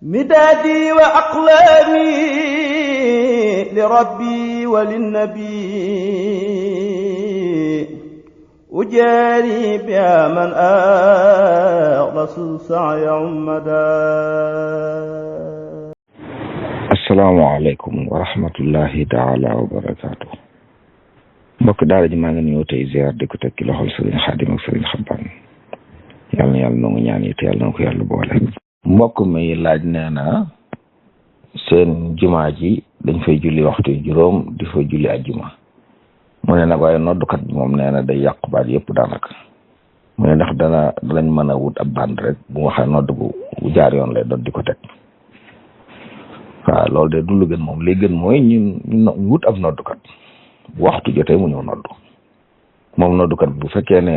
مدادي وأقلامي لربي وللنبي أجاري بها من أغلس السعي عمدا. السلام عليكم ورحمة الله تعالى وبركاته. mbokk daara ji maa ngi nuyoo tey ziar di ko teg ci loxol sëriñ Xaadim ak sëriñ Xabbaan yàlla na yàlla nangu ñaan yi te yàlla na ko yàlla boole. mbokk mi laaj nee na seen jumaa ji dañ fay julli waxtu juróom di fa julli ajjuma mu ne nag waaye noddukat bi moom nee na day yàq baat yëpp daanaka mu ne ndax danañ mën a wut ab band rek bu waxee nodd bu jaar yoon lay doon di ko teg. waaw loolu de du lu gën moom li gën mooy ñu wut ab noddukat bu waxtu jotee mu ñëw noddu moom noddukat bu fekkee ne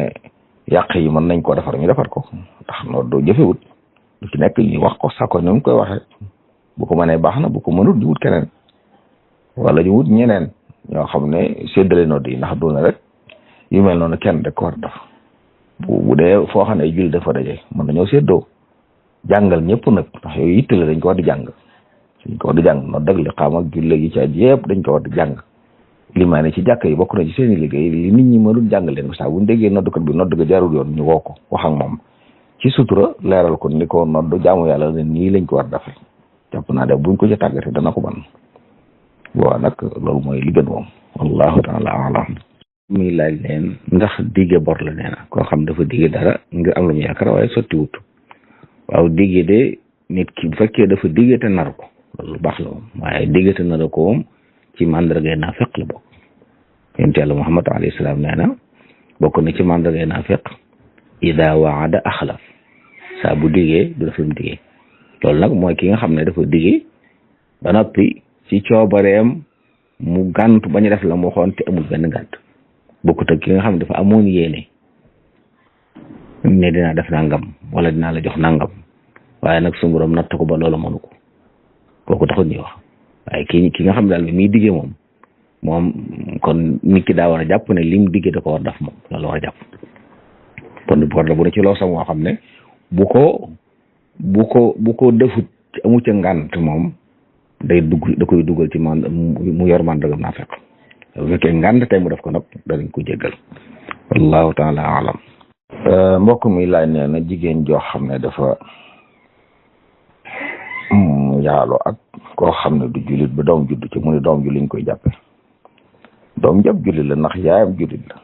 yàq yi mën nañ koo defar ñu defar ko ndax noddu jëfewut lu ci nekk ñu wax ko sako ni mu koy waxee bu ko mënee baax na bu ko mënut ñu wut keneen wala ñu wut ñeneen ñoo xam ne séddale nodd yi ndax doona rek yu mel noonu kenn rek ko war a def bu dee foo xam ne ay julli dafa daje mën nañoo séddoo jàngal ñëpp nag ndax yooyu yitte la dañ ko war di jàng nodd ak liqaam ak julle gi ci aj yëpp dañ ko war di jàng limaane ci jàkk yi bokk na ci seeni liggéey li nit ñi mënul jàng leen ko saa buñ déggee noddkat bi nodd ga jaarul yoon ñu woo ko wax ak moom ci sutura leeral ko ni ko nodd jaamu yàlla ne nii lañ ko war dafe jàpp naa de buñ ko ca tàggate dana ko ban waaw nag loolu mooy li gën moom wallahu taala alam. muy laaj leen ndax digge bor la nee na koo xam dafa digge dara ngir am lu mu yaakaar waaye sotti wut waaw digge de nit ki bu fekkee dafa digge te nar ko loolu baax la moom waaye digge te nar ko moom ci mandargay naafeq la bokk. yonent Yàlla Muhammad alayhi salaam nee na bokk na ci mandargay naafeq ida waada axlaf saa bu diggee du def lu mu diggee loolu nag mooy ki nga xam ne dafa diggee ba noppi ci coobareem mu gànt bañ a def la mu waxoon te amul benn gànt bokkut ak ki nga xam ne dafa amoon yéene ne dinaa def nangam wala dinaa la jox nangam waaye nag suñu borom natt ko ba loolu mënu ko kooku taxul ñuy wax waaye ki nga xam ne daal bi muy diggee moom kon nit ki daa war a jàpp ne lim diggee da ko war def moom loolu war a jàpp kon bor la bu ne ci loo sam moo xam ne bu ko defut amu ca ngànt moom da koy dugal ci mu yor mandargam naa fekk bu fekkee ngànt tey mu def ko nag danañ ko jéggal wallahu taala alam. mbokk mi laaj nee na jigéen joo xam ne dafa njaaloo ak koo xam ne du jullit ba doom judd ci mu ne doom ju liñ koy jàppe doom jab jullit la ndax yaayam jullit la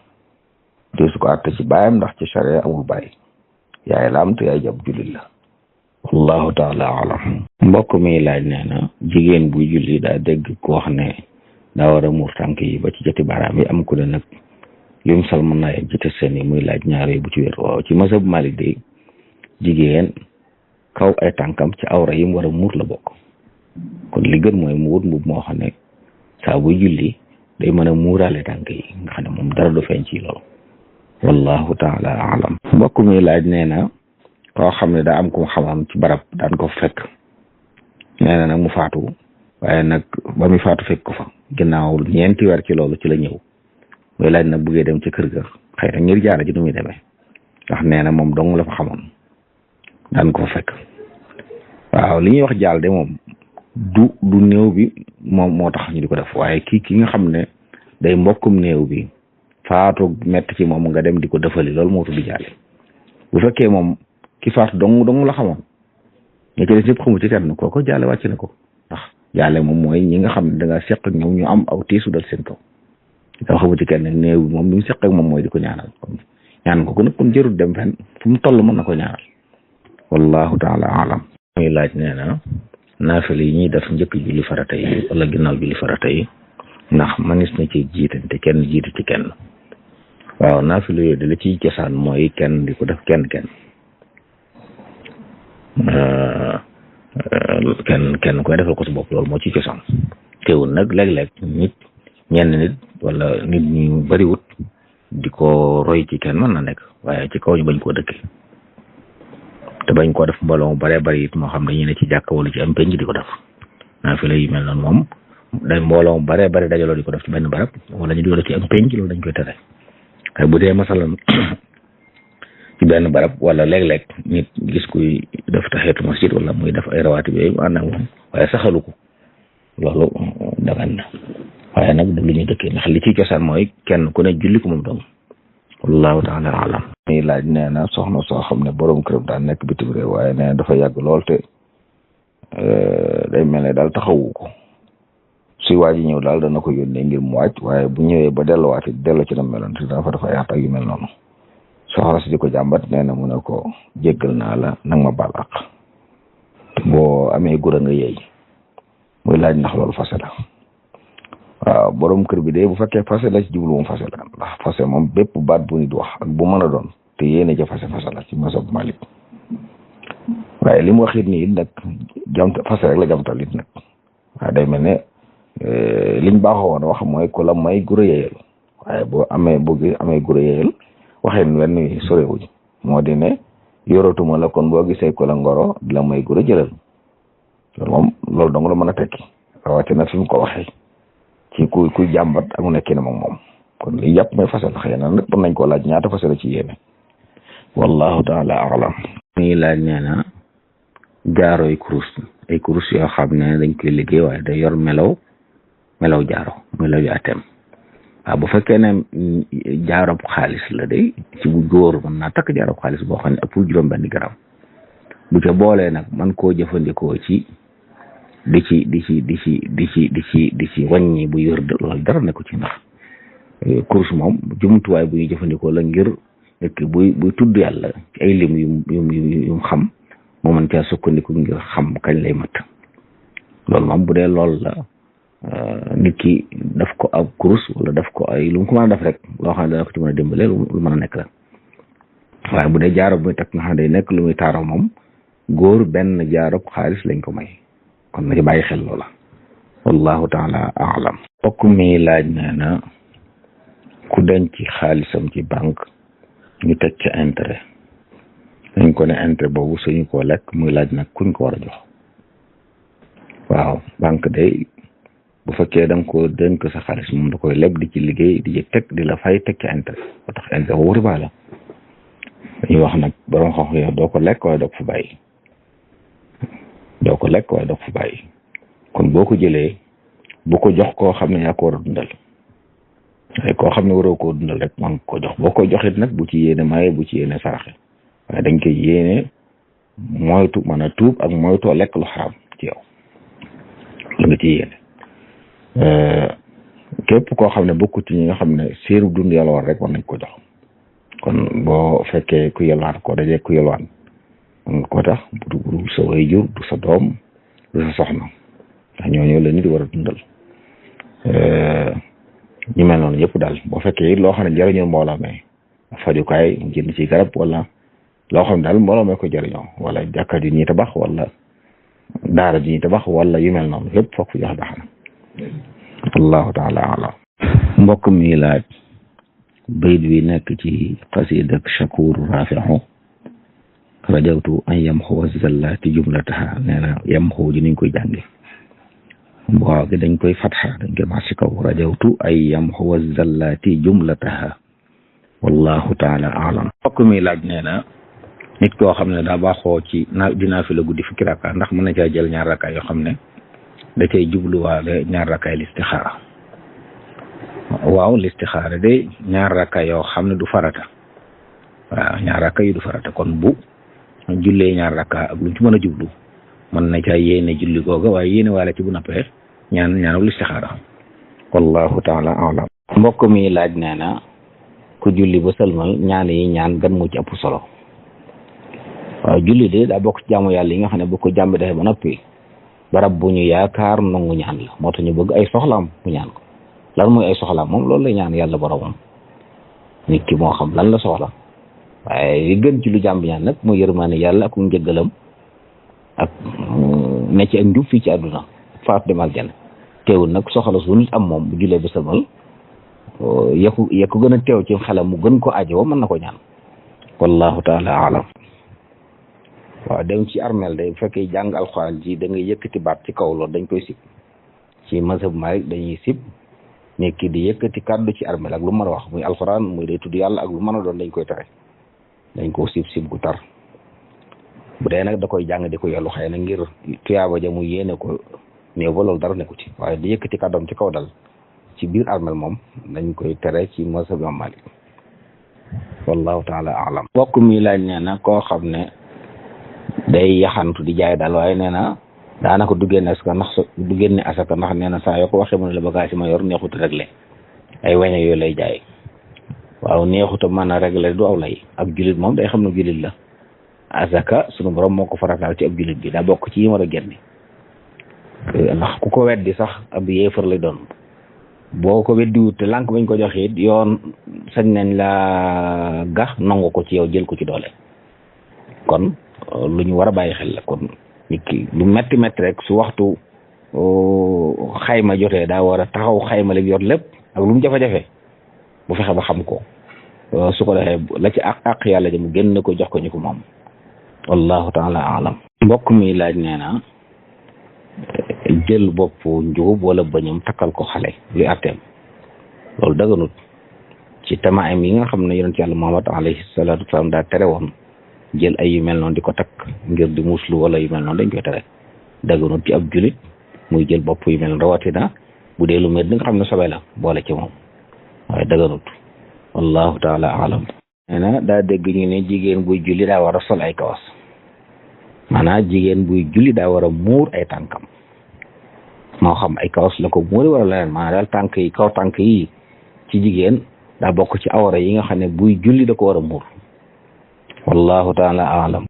te su ko àtte ci baayam ndax ci charia amul bàyyi yaay la am te yaay jab jullit la wallahu taala alam. mbokk mi laaj nee na jigéen buy julli daa dégg ko wax ne daa war a muur tànk yi ba ci joti baaraam yi am ku ne nag lim sal mën naa yegg ci te seen yi muy laaj ñaar yi bu ci wér waaw ci mazhab Malik de jigéen kaw ay tànkam ci awra yi mu war a muur la bokk kon li gën mooy mu wut mbub moo xam ne saa buy julli day mën a muuraale tànk yi nga xam ne moom dara du feeñ ci loolu wallahu taala alam. mbokk mi laaj nee na koo xam ne daa am ku xamam ci barab daan ko fekk nee na nag mu faatu waaye nag ba muy faatu fekk ko fa ginnaaw ñeenti weer ci loolu ci la ñëw muy laaj nag buggee dem ci kër ga xëy na ngir jaara ji nu muy demee ndax nee na moom dong la fa xamoon daan ko fa fekk. waaw li ñuy wax jaal de moom du néew bi moom moo tax ñu di ko def waaye ki nga xam ne day mbokkum néew bi faatu metti ci moom nga dem di ko defali loolu moo tudd jaale bu fekkee moom ki faatu dong la xamoon ñi ci des ñëpp xamu ci kenn kooko jaale wàcc na ko ndax jaale moom mooy ñi nga xam ne da nga seq ak ñoom ñu am aw tiisu dal seen kaw doo xamu ci kenn néew bi moom li mu seq ak moom mooy di ko ñaanal ñaan ko nag kon jërul dem fenn fu mu toll mën na ko ñaanal wallahu taala alam. muy laaj nee na naafila yi ñuy def njëkk julli farata yi wala ginnaaw julli farata yi ndax manis na ci jiitante kenn jiitu ci kenn waaw naafila yooyu de la ciy cosaan mooy kenn di ko def kenn koy defal ko sa bopp loolu moo ci cosaan teewul nag léeg-léeg ñenn nit wala nit ñu bariwut di ko roy ci kenn mën na nekk waaye ci kaw ñu bañ koo dëkkee te bañ koo def mbooloo mu baree bari it moo xam dañu ne ci jàkk wala ci am penc di ko def naafila yi mel noonu moom day mbooloo mu baree bari dajaloo di ko def ci benn barab wala ñu di ko def ci am penc loolu dañ koy tere waaye bu dee masalan ci benn barab wala léeg-léeg nit gis kuy def tahiyatul masjid wala muy def ay rawaati bi mu ànd ak moom waaye saxalu ko loolu dagan na waaye nag du lu ñu dëkkee ndax li ci cosaan mooy kenn ku ne julli ko moom dong wallahu taala alam. muy laaj nee na soxna soo xam ne borom këram daan nekk bitim réew waaye nee na dafa yàgg lool te day mel ne daal taxawu ko suy waaj ñëw daal dana ko yónnee ngir mu waaj waaye bu ñëwee ba delluwaati dellu ci na meloon te dana fa dafa yaat ak yu mel noonu soxna si di ko jàmbat nee na mu ne ko jéggal naa la nag ma baal àq boo amee gura nga yeey muy laaj ndax loolu fase la waaw borom kër bi de bu fekkee fase la ci jublu moom fase la ndax fase moom bépp baat bu nit wax ak bu mën a doon te yéene ca fase la ci masab Malik waaye li mu wax it nii nag jamta fase rek la jamtal it nag waaye day mel ne liñ baaxoo woon wax mooy ku la may gura yeeyal waaye boo amee gura yeeyal waxeen wenn sorewuñ moo di ne yoratuma la kon boo gisee ku la ngoro di la may gura jëlal loolu moom loolu dong la mën a tekki rawatina fi mu ko waxee ci kuy jàmbat ak mu nekkee ne moom kon li jàpp mooy fase la xëy na nag mën nañ koo laaj ñaata fase la ci yéene wallahu taala alam. muy laaj nee na jaaroy kurus yoo xam ne dañ koy liggéey waaye day yor melaw jaaro melaw yu atem waaw bu fekkee ne jaarob xaalis la day ci bu góor mën naa takk jaarob xaalis boo xam ne ëppul juróom-benn garam bu ca boolee nag man koo jëfandikoo ci di ci wàññi bu yor loolu dara ne ko ci ndax kurus moom jumtuwaay bu ñuy jëfandikoo la ngir nekk buy tudd yàlla ci ay lim yu xam moo mën caa sukkandiku ngir xam kañ lay mat loolu moom bu dee loolu la nit ki daf ko ab kurus wala daf ko ay lu mu ko mën a def rek loo xam ne dana ko ci mën a dimbale lu mën a nekk la waaye bu dee jaaro bu muy takk nga xam ne day nekk lu muy taaraw moom góor benn jaaro xaalis lañ ko may kon na ci bàyyi xel loola wallahu taala alam. mbokk mi laaj nee na ku denc xaalisam ci banque ñu teg ca intérêt dañ ko ne intérêt boobu suñu koo lekk muy laaj nag kuñ ko war a jox waaw banque day bu fekkee da nga ko dénk sa xaalis moom da koy leb di ci liggéey di ci teg di la fay teg ca intérêt ba tax intérêt boobu riba la dañuy wax nag borom xam yow doo ko lekk waaye doo ko fa bàyyi kon boo ko jëlee bu ko jox koo xam ne yaa ko war a dundal waaye koo xam ne waroo koo dundal rek man ko jox boo koy joxit nag bu ci yéene maye bu ci yéene saraxe waaye dañ koy yéene moytu mën a tuub ak moytoo lekk lu xaraam ci yow la nga ci yéene képp koo xam ne bokku ci ñi nga xam ne séeru dund yàlla war rek war nañ ko jox kon boo fekkee ku yelwaan koo dajee ku yelwaan man nga ko tax du sa waajur du sa doom du sa soxna ndax ñooñu la nit war a dundal ñu mel noonu yëpp daal boo fekkee loo xam ne jëriñoo mbooloo mee fajukaay mu jënd ci garab wala loo xam ne daal mbooloo mee ko jëriñoo wala jàkka ji ñuy tabax wala daara ji ñuy tabax wala yu mel noonu yëpp foog fu jox baax na allahu taala alam. mbokk mi laaj bayt wi nekk ci xasiida Shakur Rafi'u rajawtu an yamxuwa zallati jumlataha nee na yamxu ji niñ koy jànge waaw gi dañ koy fatxa dañ koy marché kaw rajawtu ay yamxuwa zallati jumlataha wallahu taala alam. mbokk mi laaj nee na nit koo xam ne daa baaxoo ci dinaa fi la guddi fukki rakka ndax mën na caa jël ñaar rakka yoo xam ne da cay jubluwaale ñaar rakkaay listixaara waaw listixaara de ñaar rakka yoo xam ne du farata waaw ñaar rakka yu du farata kon bu jullee ñaar rakka ak lu ci mën a jublu mën na caa yéene julli googa waaye yéene waale ci bu nappee ñaanu listixaara wallahu taala alam. mbokk mi laaj nee na ku julli ba sëlmal ñaan yi ñaan gan mu ci ëpp solo waaw julli de daa bokk ci jaamu yàlla yi nga xam ne bu ko jàmbi defee ba noppi barab bu ñu yaakaar nangu ñaan la moo tax ñu bëgg ay soxlaam mu ñaan ko lan mooy ay soxlaam moom loolu la ñaan yàlla boromam nit ki moo xam lan la soxla waaye li gën ci lu jàmb ñaan nag mooy yërmaane yàlla ak njëggalam ak ne ci ak njub fii ci àdduna faatu dem aljana teewul nag soxla su nit am moom bu julee ba sëlmal yekku gën a teew ci xelam mu gën ko ajoo mën na ko ñaan wallahu taala alam. waaw dem ci armel day bu fekkee jàng alxuraan ji da ngay yëkkati baat ci kaw loolu dañ koy sib ci mazhab Maalik dañuy sib nit ki di yëkkati kàddu ci armel ak lu mën a wax muy alxuraan muy day tudd yàlla ak lu mën a doon dañ koy tere dañ ko sib gu tar bu dee nag da koy jàng di ko yellu xëy na ngir tuyaaba ja mu yéene ko néew ba loolu dara nekku ci waaye di yëkkati kàddoom ci kaw dal ci biir armel moom dañ koy tere ci mazhab Imam Malik wallahu taala alam. mbokk mi laaj nee na koo xam ne day yaxantu di jaay daal waaye nee na daanaka du génne asaka ndax nee na saa yoo ko waxee mu ne la bagage yi ma yor neexut a réglé ay weñe yooyu lay jaay waaw neexut a mën a réglé du aw lay ab julit moom day xam ne julit la asaka sunu borom moo ko farataal ci ab julit bi daa bokk ci yi war a génne ndax ku ko weddi sax ab yéefar lay doon boo ko weddiwut te lànk bañ ko joxe it yoon sañ nañ la gax nangu ko ci yow jël ko ci doole kon lu ñu war a bàyyi xel la kon nit ki lu metti rek su waxtu xayma jotee daa war a taxaw xayma li yor lépp ak lu mu jafe-jafe bu fexe ba xam ko su ko defee la ci àq yàlla ji mu génn ko jox ko ñu ko moom wallahu taala alam. mbokk mi laaj nee na jël bopp njugub wala bëñam takkal ko xale luy atteem loolu daganut ci tamaam yi nga xam ne yonent yàlla Muhammad alayhi salaatu wasalaam daa tere woon jël ay yu mel noonu di ko takk ngir di muslu wala yu mel noonu dañ koy tere daganut ci ab julit muy jël bopp yu mel noonu rawatina bu dee lu mel ni nga xam ne sobe la boole ci moom waaye daganut wallahu taala alam. nee na daa dégg ñu ne jigéen buy julli daa war a sol ay kawas maanaam jigéen buy julli daa war a muur ay tànkam moo xam ay kawas la ko muuri wala leneen maanaam daal tànk yi kaw tànk yi ci jigéen daa bokk ci awra yi nga xam ne buy julli da ko war a muur wallahu taala alam.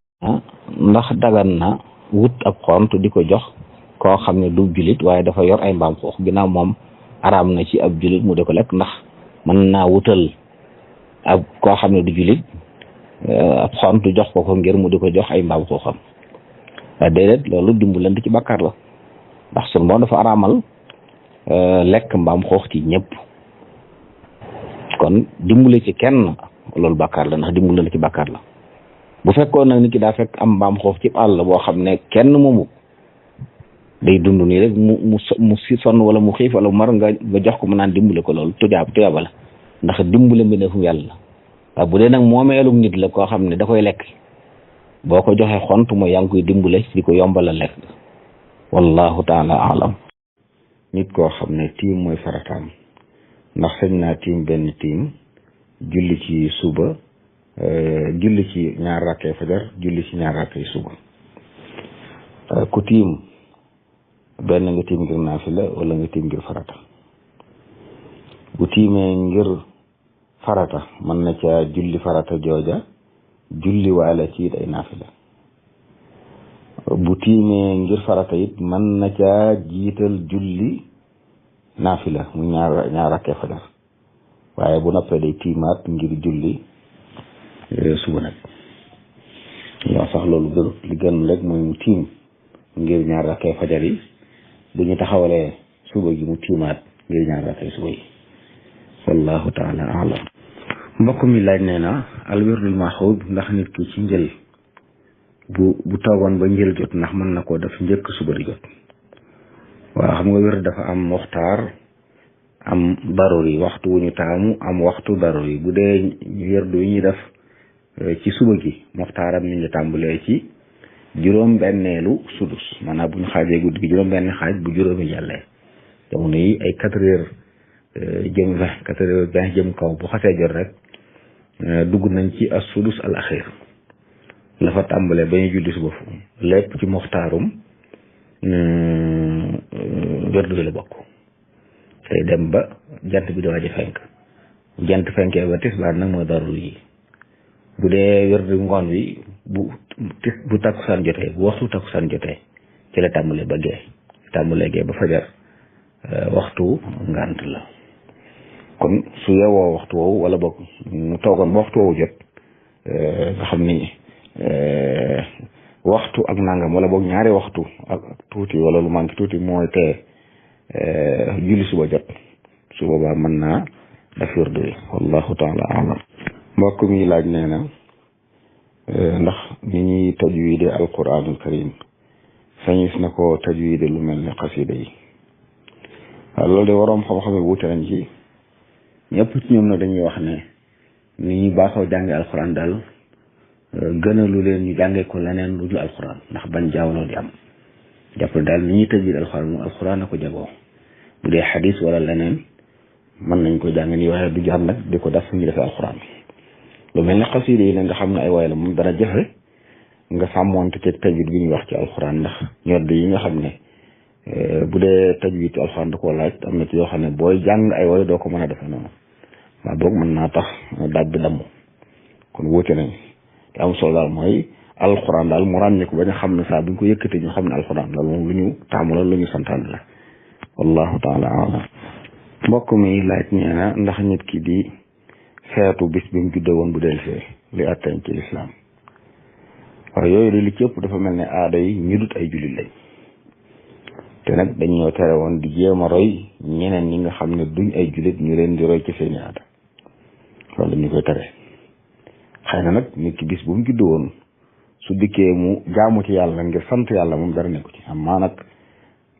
ndax dagan na wut ab xont di ko jox koo xam ne du jullit waaye dafa yor ay mbaam xuux ginnaaw moom araam na ci ab jullit mu di ko lekk ndax mën naa wutal ab koo xam ne du jullit ab xont jox ko ngir mu di ko jox ay mbaam xuuxam waaye déedéet loolu dimbalante ci bàkkaar la ndax sun moom dafa araamal lekk mbaam xuux ci ñëpp kon dimbale ci kenn loolu bàkkaar la ndax dimbalante ci bàkkaar la bu fekkoon nag nit ki daa fekk am mbaam xuux ci àll boo xam ne kenn moomu day dund nii rek mu si sonn wala mu xiif wala mu mar nga jox ko mu naan dimbale ko loolu tuyaaba la ndax dimbale mbindeefum yàlla waaw bu dee nag moomeelum nit la koo xam ne da koy lekk boo ko joxee xont mooy yaa ngi koy dimbale di ko yombala lekk wallahu taala alam. nit koo xam ne tiim mooy farataam ndax sañ naa tiim benn tiim julli ci suba julli ci ñaar rakkee fajar julli ci ñaar rakkee suba ku tiim benn nga tiim ngir naafila wala nga tiim ngir farata bu tiimee ngir farata mën na ca julli farata jooja julli waale ci it ay naafila bu tiimee ngir farata it mën na ca jiital julli naafila mu ñaar rakkee fajar waaye bu noppee day tiimaat ngir julli suba nag ñoo sax loolu gënut li gën rek mooy mu tiim ngir ñaar rakkee fajar yi bu ñu taxawalee suba gi mu tiimaat ngir ñaar rakkee suba yi wallahu taala alam. mbokk mi laaj nee na al wirdul maxuud ndax nit ki ci njël bu toogoon ba njël jot ndax mën na koo def njëkk suba di jot waaw xam nga wird dafa am muxtaar am daruri waxtu wu ñu taamu am waxtu daruri bu dee wirdu yi ñuy def ci suba gi muxtaaram mi ngi tàmbalee ci juróom benneelu sudus maanaam bu ñu xaajee guddi gi juróom benn xaaj bu juróomi jàllee jamono yi ay 4 heures jëm 4 heures 20 jëm kaw bu xasee jot rek dugg nañ ci as sudus al axir la fa tàmbalee ba ñu julli suba fu lépp ci muxtaarum wirdu bi la bokk tey dem ba jant bi di waaj a fenk bu jant fenkee ba tisbaar nag mooy daruri yi bu dee wirdu ngoon bi bu takkusaan jotee bu waxtu takkusaan jotee ci la tàmbalee ba gee tàmbalee gee ba fajar waxtu ngànt la kon su yeewoo waxtu woowu wala boog mu toogoon ba waxtu woowu jot nga xam ni waxtu ak nangam wala boog ñaari waxtu ak tuuti wala lu manqué tuuti mooy tee julli suba jot su boobaa mën naa def wirdu yi wallahu taala alam. mbokk mi laaj nee na ndax ni ñuy tajwide alquranul karim sañis na ko tajwide lu mel ne xasida yi waaw loolu de waroom xam-xam yi wuute nañ ci ñëpp ci ñoom nag dañuy wax ne ni ñuy baaxoo jànge alquran daal gënalu leen ñu jàngee ko leneen lu dul alxuraan ndax bañ jaawloo di am jàpp daal li ñuy tajwid alxuraan moom alxuraan na ko jagoo bu dee xadis wala leneen mën nañ ko jàng nii waaye du jar nag di ko def fu ñu defee alxuraan lu mel ne xasida yi nga xam ne ay waay la moom dana jafe nga sàmmoonte ci tajwid bi ñuy wax ci alxuraan ndax ñodd yi nga xam ne bu dee tajwid ci alxuraan da koo laaj am na ci yoo xam ne booy jàng ay way doo ko mën a defee noonu maa boog mën naa tax daaj bi damm kon wóote nañ te am solo daal mooy alxuraan daal mu ràññee ko ba ñu xam ne saa bu ñu ko yëkkatee ñu xam ne alxuraan loolu moom lu ñu taamu la lu ñu santaan la wallahu taala alam mbokk mi laaj nee na ndax nit ki di feetu bis bi mu juddoo woon bu delsee li atteñ ci lislaam waaye yooyu de li ci ëpp dafa mel ne aada yi ñu dut ay jullit lañ te nag dañoo tere woon di jéem a roy ñeneen ñi nga xam ne duñ ay jullit ñu leen di roy ci seeni aada loolu dañu koy tere xëy na nag nit ki bis bu mu juddoo woon su dikkee mu jaamu ci yàlla ngir sant yàlla moom dara nekku ci am maa nag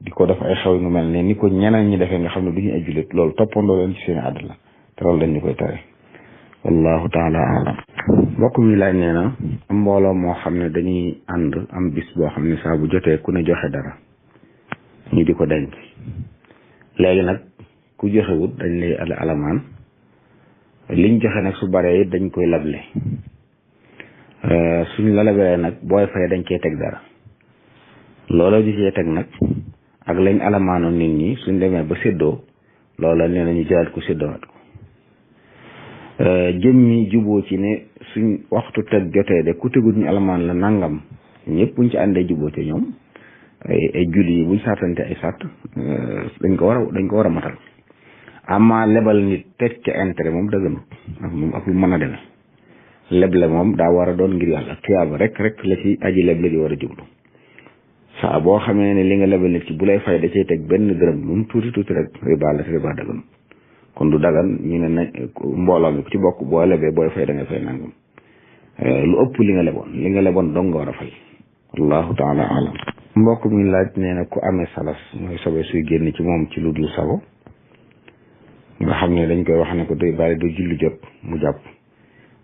di ko def ay xew nu mel ne ni ko ñeneen ñi defee nga xam ne duñu ay jullit loolu toppandoo leen ci seeni aada la te loolu dañu koy tere wallahu taala alam mbokk mi laaj nee na mbooloo moo xam ne dañuy ànd am bis boo xam ne saa bu jotee ku ne joxe dara ñu di ko denc léegi nag ku joxewut dañ lay alamaan liñ joxe nag su baree it dañ koy lable suñ la labelee nag booy fay dañ cee teg dara loola di cee teg nag ak lañ alamaanoon nit ñi suñ demee ba séddoo loola nee nañu jëlaat ko séddoowaat ko jëmmi juboo ci ne suñ waxtu teg jotee de ku tegut ñu alamaan la nangam ñëpp buñ ci àndee juboo ci ñoom ay julli yi buñ saatante ay sàtt dañ ko war a matal ama lebal nit teg ca intérêt moom dëgganut ak lu mën a demee leble moom daa war a doon ngir yàlla tuyaaba rek la ci aji leble di war a jublu saa boo xamee ne li nga lebal nit ci bu lay fay da cay teg benn dërëm lu mu tuuti rek riba la riba dëgganut kon du dagan ñu ne na mbooloo mi ku ci bokk boo lebee booy fay da nga fay nangam lu ëpp li nga leboon dong nga war a fay wallahu taala alam mbokk mi laaj nee na ku amee salas mooy sobe suy génn ci moom ci lu dul sago nga xam ne dañ koy wax ne ko day bàyyi ba julli jot mu jàpp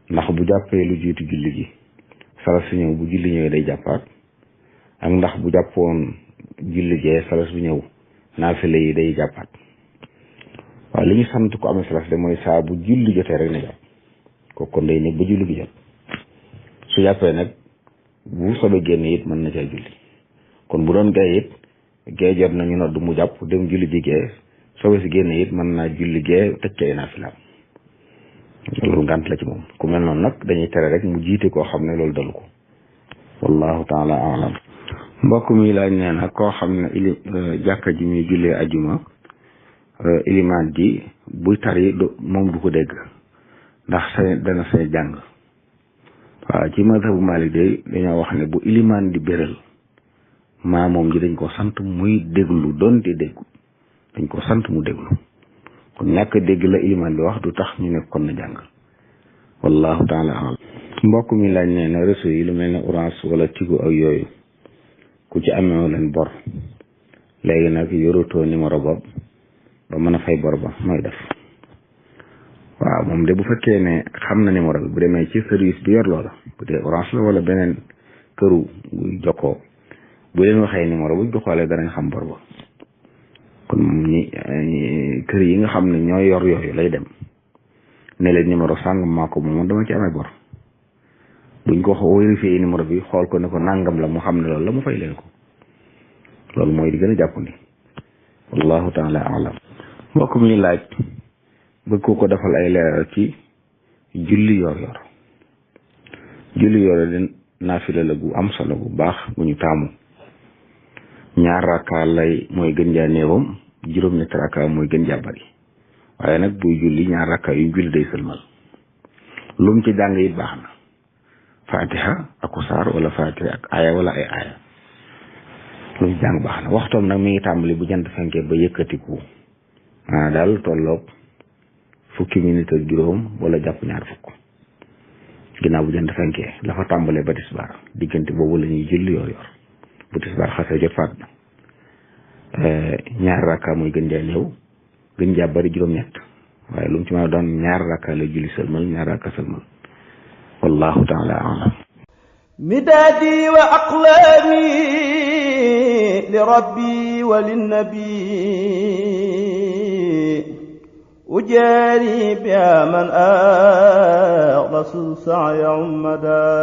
ndax bu jàppee lu jiitu julli gi salas bi ñëw bu julli ñëwee day jàppaat ak ndax bu jàppoon julli gee salas bi ñëw naafile yi day jàppaat waaw li ñu sant ko amee salas de mooy saa bu julli jotee rek na jàpp kooku kon day nekk ba julli gi jot su jàppee nag bu sobe génn it mën na caa julli kon bu doon gay it gay jot nañu nodd mu jàpp dem julli ji gee sobe si génn it mën naa julli gee tëj ca naafilaam loolu ngànt la ci moom ku mel noonu nag dañuy tere rek mu jiite koo xam ne loolu dalu ko wallahu taala alam mbokk mi laaj nee na koo xam ne jàkka ji muy jullee ajuma ilimaan ji buy tari moom du ko dégg ndax dana say jàng waaw ci mazhabu Maalik day dañoo wax ne bu ilimaan di béral maa moom ji dañ ko sant muy déglu doon di déggu dañ ko sant mu déglu kon ñàkk dégg la ilimaan bi wax du tax ñu ne kon na jàng wallahu taala alam mbokk mi laaj nee na réseau yi lu mel ne Orange wala Tigo ak yooyu ku ci amee leen bor léegi nag yorutoo numéro boobu ba mën a fay bor ba mooy def waaw moom de bu fekkee ne xam na numéro bi bu demee ci service bi yor loola bu dee Orange la wala beneen këru buy jokkoo bu leen waxee numéro buñ ko xoolee danañ xam bor ba kon moom kër yi nga xam ne ñooy yor yooyu lay dem ne leen numéro sàngam maa ko moom dama ci amee bor buñ ko vérifié numéro bi xool ko ne ko nangam la mu xam ne loolu la mu fay leen ko loolu mooy di gën a jàpp ni wallahu taala alam mbokk mi laaj bëgg ko defal ay leeral ci julli yor de naafila la gu am solo bu baax bu ñu taamu ñaar rakka lay mooy gën jaa néewam juróom-ñetti rakka mooy gën jaa bari waaye nag buy julli ñaar rakka yu julli day sëlmal lu mu ci jàng it baax na fatiha ak saar wala fatiha ak aaya wala ay aaya lu mu jàng baax na waxtoom nag mi ngi tàmbali bu jant fenkee ba yëkkatiku daal tolloog fukki minute ak juróom wala jàpp ñaar fukk ginnaaw bu jant fenkee la fa tàmbalee ba tisbaar diggante boobu la ñuy julli yor bu tisbaar xasee jot faat na ñaar rakka muy gën jaa néew gën jaa bari juróom-ñett waaye lu mu ci mën a doon ñaar rakka la julli sëlmal ñaar rakka sëlmal wallahu taala alam مدادي وأقلامي لربي وللنبي أجاري بها من أخلص السعي عمدا